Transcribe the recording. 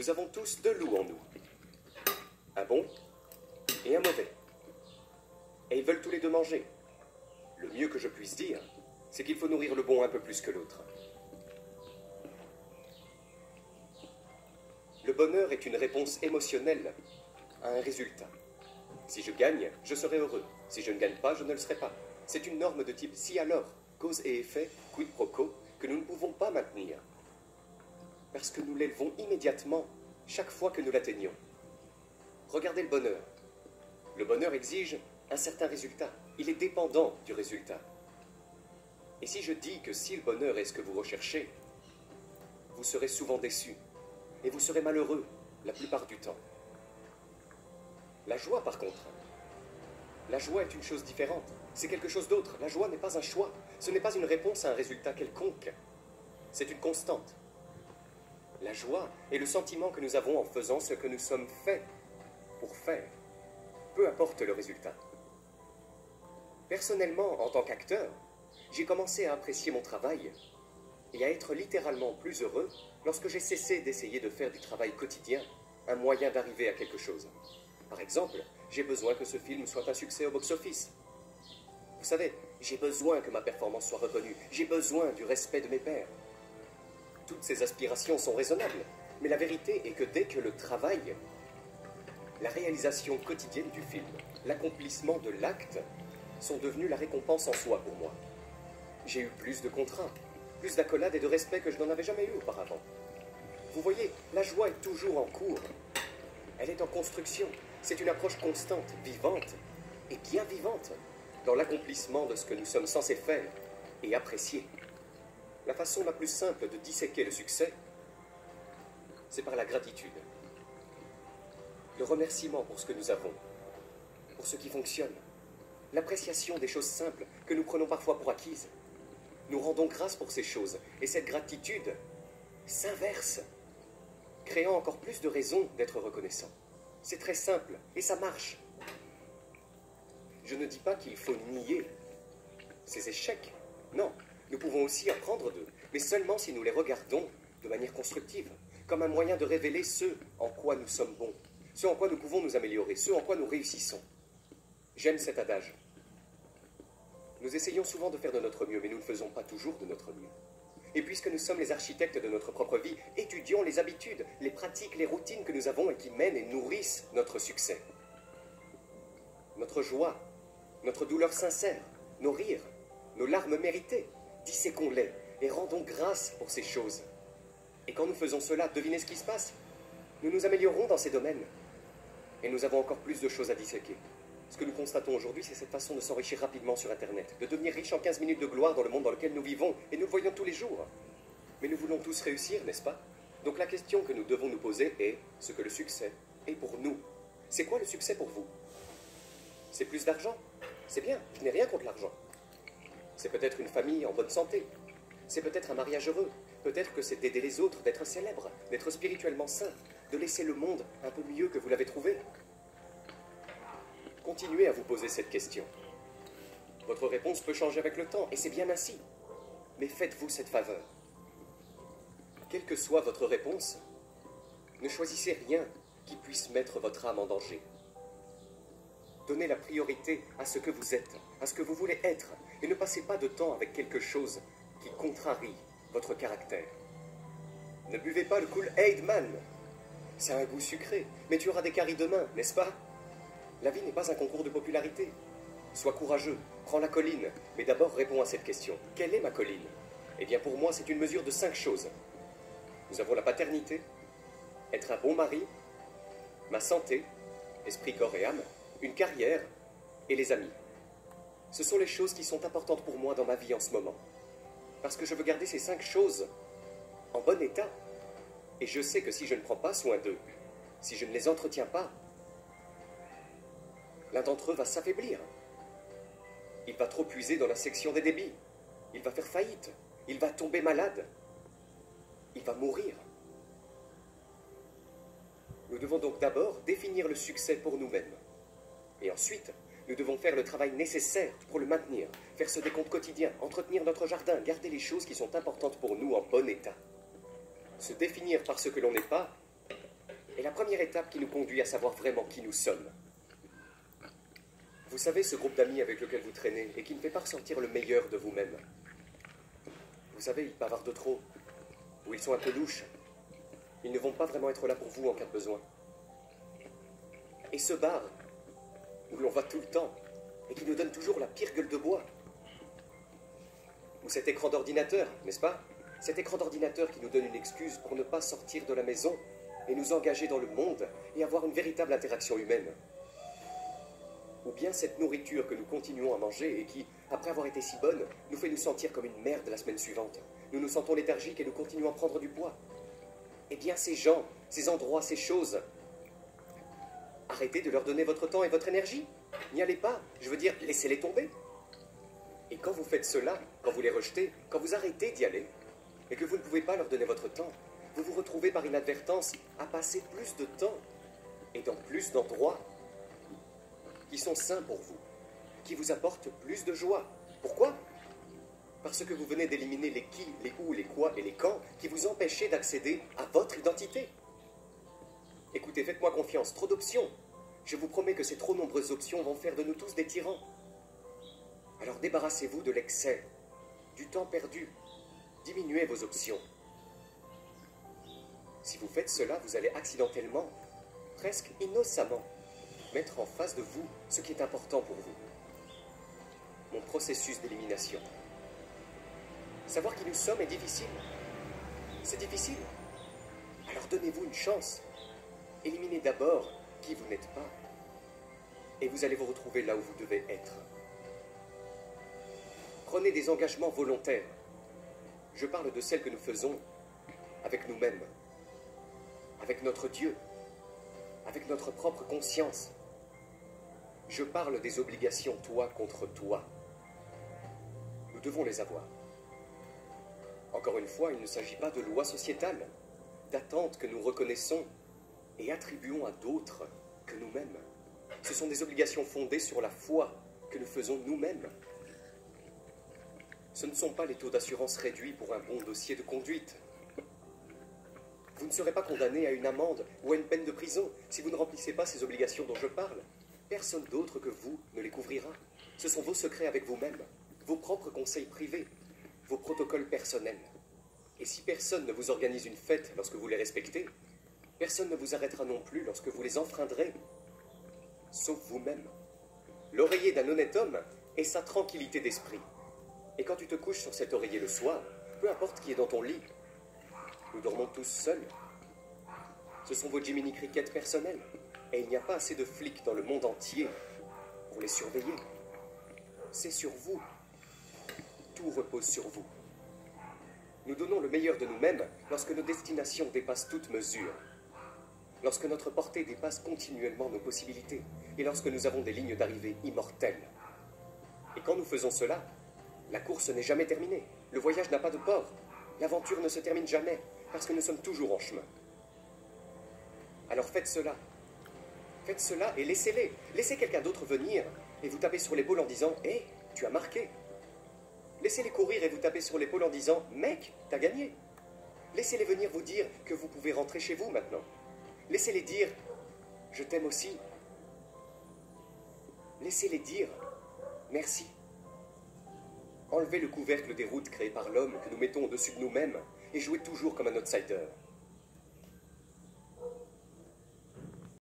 Nous avons tous deux loups en nous. Un bon et un mauvais. Et ils veulent tous les deux manger. Le mieux que je puisse dire, c'est qu'il faut nourrir le bon un peu plus que l'autre. Le bonheur est une réponse émotionnelle à un résultat. Si je gagne, je serai heureux. Si je ne gagne pas, je ne le serai pas. C'est une norme de type si alors, cause et effet, quid pro quo, que nous ne pouvons pas maintenir. Parce que nous l'élevons immédiatement, chaque fois que nous l'atteignons. Regardez le bonheur. Le bonheur exige un certain résultat. Il est dépendant du résultat. Et si je dis que si le bonheur est ce que vous recherchez, vous serez souvent déçu. Et vous serez malheureux la plupart du temps. La joie, par contre, la joie est une chose différente. C'est quelque chose d'autre. La joie n'est pas un choix. Ce n'est pas une réponse à un résultat quelconque. C'est une constante. La joie est le sentiment que nous avons en faisant ce que nous sommes faits pour faire. Peu importe le résultat. Personnellement, en tant qu'acteur, j'ai commencé à apprécier mon travail et à être littéralement plus heureux lorsque j'ai cessé d'essayer de faire du travail quotidien un moyen d'arriver à quelque chose. Par exemple, j'ai besoin que ce film soit un succès au box-office. Vous savez, j'ai besoin que ma performance soit reconnue. J'ai besoin du respect de mes pairs. Toutes ces aspirations sont raisonnables, mais la vérité est que dès que le travail, la réalisation quotidienne du film, l'accomplissement de l'acte, sont devenus la récompense en soi pour moi. J'ai eu plus de contrats, plus d'accolades et de respect que je n'en avais jamais eu auparavant. Vous voyez, la joie est toujours en cours. Elle est en construction. C'est une approche constante, vivante, et bien vivante, dans l'accomplissement de ce que nous sommes censés faire et apprécier. La façon la plus simple de disséquer le succès, c'est par la gratitude. Le remerciement pour ce que nous avons, pour ce qui fonctionne. L'appréciation des choses simples que nous prenons parfois pour acquises. Nous rendons grâce pour ces choses, et cette gratitude s'inverse, créant encore plus de raisons d'être reconnaissant. C'est très simple, et ça marche. Je ne dis pas qu'il faut nier ces échecs. Non, nous pouvons aussi apprendre d'eux, mais seulement si nous les regardons de manière constructive, comme un moyen de révéler ce en quoi nous sommes bons, ce en quoi nous pouvons nous améliorer, ce en quoi nous réussissons. J'aime cet adage. Nous essayons souvent de faire de notre mieux, mais nous ne faisons pas toujours de notre mieux. Et puisque nous sommes les architectes de notre propre vie, étudions les habitudes, les pratiques, les routines que nous avons et qui mènent et nourrissent notre succès. Notre joie, notre douleur sincère, nos rires, nos larmes méritées, disséquons-les et rendons grâce pour ces choses. Et quand nous faisons cela, devinez ce qui se passe? Nous nous améliorons dans ces domaines. Et nous avons encore plus de choses à disséquer. Ce que nous constatons aujourd'hui, c'est cette façon de s'enrichir rapidement sur Internet, de devenir riche en 15 minutes de gloire dans le monde dans lequel nous vivons, et nous le voyons tous les jours. Mais nous voulons tous réussir, n'est-ce pas? Donc la question que nous devons nous poser est ce que le succès est pour nous. C'est quoi le succès pour vous? C'est plus d'argent? C'est bien, je n'ai rien contre l'argent. C'est peut-être une famille en bonne santé. C'est peut-être un mariage heureux. Peut-être que c'est d'aider les autres, d'être célèbre, d'être spirituellement saint, de laisser le monde un peu mieux que vous l'avez trouvé. Continuez à vous poser cette question. Votre réponse peut changer avec le temps, et c'est bien ainsi. Mais faites-vous cette faveur. Quelle que soit votre réponse, ne choisissez rien qui puisse mettre votre âme en danger. Donnez la priorité à ce que vous êtes, à ce que vous voulez être, et ne passez pas de temps avec quelque chose qui contrarie votre caractère. Ne buvez pas le Kool-Aid Man. C'est un goût sucré, mais tu auras des caries demain, n'est-ce pas? La vie n'est pas un concours de popularité. Sois courageux, prends la colline, mais d'abord réponds à cette question. Quelle est ma colline? Eh bien pour moi, c'est une mesure de 5 choses. Nous avons la paternité, être un bon mari, ma santé, esprit, corps et âme, une carrière et les amis. Ce sont les choses qui sont importantes pour moi dans ma vie en ce moment. Parce que je veux garder ces 5 choses en bon état. Et je sais que si je ne prends pas soin d'eux, si je ne les entretiens pas, l'un d'entre eux va s'affaiblir. Il va trop puiser dans la section des débits. Il va faire faillite. Il va tomber malade. Il va mourir. Nous devons donc d'abord définir le succès pour nous-mêmes. Et ensuite, nous devons faire le travail nécessaire pour le maintenir, faire ce décompte quotidien, entretenir notre jardin, garder les choses qui sont importantes pour nous en bon état. Se définir par ce que l'on n'est pas, est la première étape qui nous conduit à savoir vraiment qui nous sommes. Vous savez, ce groupe d'amis avec lequel vous traînez et qui ne fait pas ressortir le meilleur de vous-même. Vous savez, ils bavardent trop, ou ils sont un peu louches. Ils ne vont pas vraiment être là pour vous en cas de besoin. Et ce bar, où l'on va tout le temps, et qui nous donne toujours la pire gueule de bois. Ou cet écran d'ordinateur, n'est-ce pas? Cet écran d'ordinateur qui nous donne une excuse pour ne pas sortir de la maison et nous engager dans le monde et avoir une véritable interaction humaine. Ou bien cette nourriture que nous continuons à manger et qui, après avoir été si bonne, nous fait nous sentir comme une merde la semaine suivante. Nous nous sentons léthargiques et nous continuons à prendre du poids. Eh bien ces gens, ces endroits, ces choses, arrêtez de leur donner votre temps et votre énergie. N'y allez pas, je veux dire, laissez-les tomber. Et quand vous faites cela, quand vous les rejetez, quand vous arrêtez d'y aller, et que vous ne pouvez pas leur donner votre temps, vous vous retrouvez par inadvertance à passer plus de temps et dans plus d'endroits qui sont sains pour vous, qui vous apportent plus de joie. Pourquoi? Parce que vous venez d'éliminer les qui, les où, les quoi et les quand qui vous empêchaient d'accéder à votre identité. Écoutez, faites-moi confiance, trop d'options. Je vous promets que ces trop nombreuses options vont faire de nous tous des tyrans. Alors débarrassez-vous de l'excès, du temps perdu. Diminuez vos options. Si vous faites cela, vous allez accidentellement, presque innocemment, mettre en face de vous ce qui est important pour vous. Mon processus d'élimination. Savoir qui nous sommes est difficile. C'est difficile. Alors donnez-vous une chance. Éliminez d'abord qui vous n'êtes pas. Et vous allez vous retrouver là où vous devez être. Prenez des engagements volontaires. Je parle de celles que nous faisons avec nous-mêmes, avec notre Dieu, avec notre propre conscience. Je parle des obligations toi contre toi. Nous devons les avoir. Encore une fois, il ne s'agit pas de loi sociétale, d'attentes que nous reconnaissons et attribuons à d'autres que nous-mêmes. Ce sont des obligations fondées sur la foi que nous faisons nous-mêmes. Ce ne sont pas les taux d'assurance réduits pour un bon dossier de conduite. Vous ne serez pas condamné à une amende ou à une peine de prison si vous ne remplissez pas ces obligations dont je parle. Personne d'autre que vous ne les couvrira. Ce sont vos secrets avec vous-même, vos propres conseils privés, vos protocoles personnels. Et si personne ne vous organise une fête lorsque vous les respectez, personne ne vous arrêtera non plus lorsque vous les enfreindrez, sauf vous-même. L'oreiller d'un honnête homme est sa tranquillité d'esprit. Et quand tu te couches sur cet oreiller le soir, peu importe qui est dans ton lit, nous dormons tous seuls. Ce sont vos Jiminy Cricket personnels. Et il n'y a pas assez de flics dans le monde entier pour les surveiller. C'est sur vous. Tout repose sur vous. Nous donnons le meilleur de nous-mêmes lorsque nos destinations dépassent toute mesure. Lorsque notre portée dépasse continuellement nos possibilités. Et lorsque nous avons des lignes d'arrivée immortelles. Et quand nous faisons cela, la course n'est jamais terminée. Le voyage n'a pas de port. L'aventure ne se termine jamais, parce que nous sommes toujours en chemin. Alors faites cela. Faites cela et laissez-les. Laissez quelqu'un d'autre venir et vous taper sur l'épaule en disant « Hé, tu as marqué ». Laissez-les courir et vous taper sur l'épaule en disant « Mec, t'as gagné ». Laissez-les venir vous dire que vous pouvez rentrer chez vous maintenant. Laissez-les dire « Je t'aime aussi ». Laissez-les dire « Merci ». Enlevez le couvercle des routes créées par l'homme que nous mettons au-dessus de nous-mêmes et jouez toujours comme un outsider.